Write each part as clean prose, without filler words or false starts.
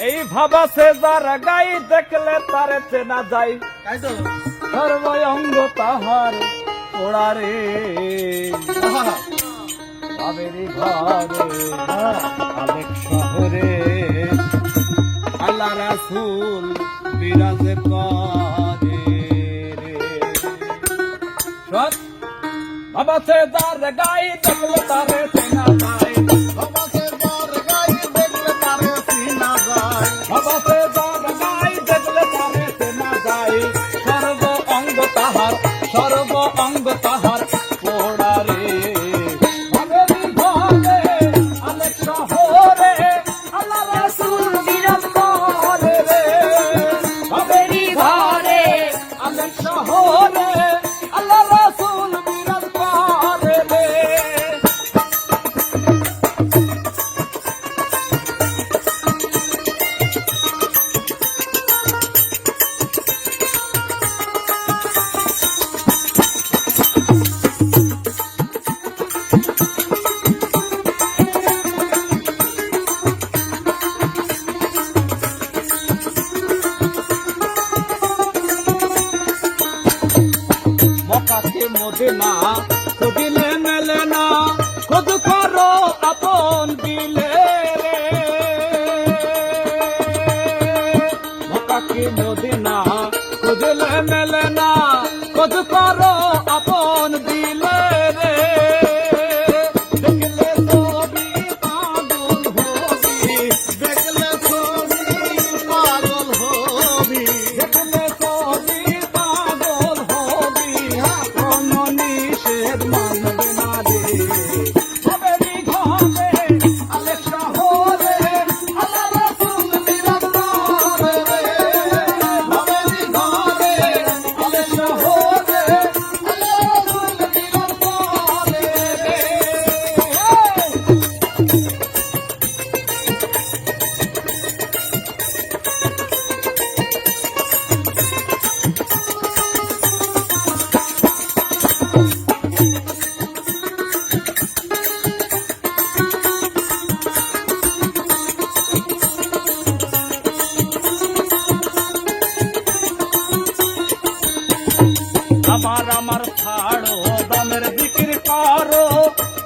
এই ভাবা সে যার গাই দেখলে তারে চেনা যায়, সর্বঙ্গ তাহার পোড়ারে বাবেরি ঘরে আলেক শহরে আল্লাহ রাসূল বিরাজে করে রে। বাবা সে যার গাই দেখলে তারে চেনা যায়, বাবা সে যার গাই দেখলে তারে চেনা যায়, বাবা সে যার গাই দেখলে তারে চেনা যায়, সর্ব অঙ্গ তাহার পোড়া রে বাবেরি ঘরে আলেক শহরে আল্লাহ রাসূল বিরাজ করে রে। বাবেরি ঘরে আলেক শহরে আল্লাহ রাসূল বিরাজ করে রে। মক্কাকে মদিনা খুঁজিলে মেলে না, খোঁজ করো আপন দিলে রে। মক্কাকে মদিনা খুঁজিলে মেলে না, খোঁজ করো আপন দিলে রে। দেখলে ছবি পাগল হবি, দেখলে ছবি পাগল হবি, দেখলে ছবি পাগল হবি, কোন নিষেধ মানবে না রে। বাবেরি ঘরে আলেক শহরে আল্লাহ রাসূল বিরাজ করে রে। বাবেরি ঘরে আলেক শহরে আল্লাহ রাসূল বিরাজ করে রে। আমার ছাড়ো দমের জিকির করো,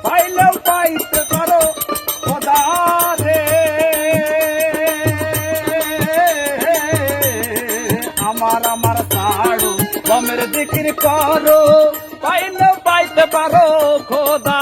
পাইলেও পাইতে করো খোদা রে। আমার ছাড়ো দমের জিকির করো, পাইলেও পাইতে পারো খোদা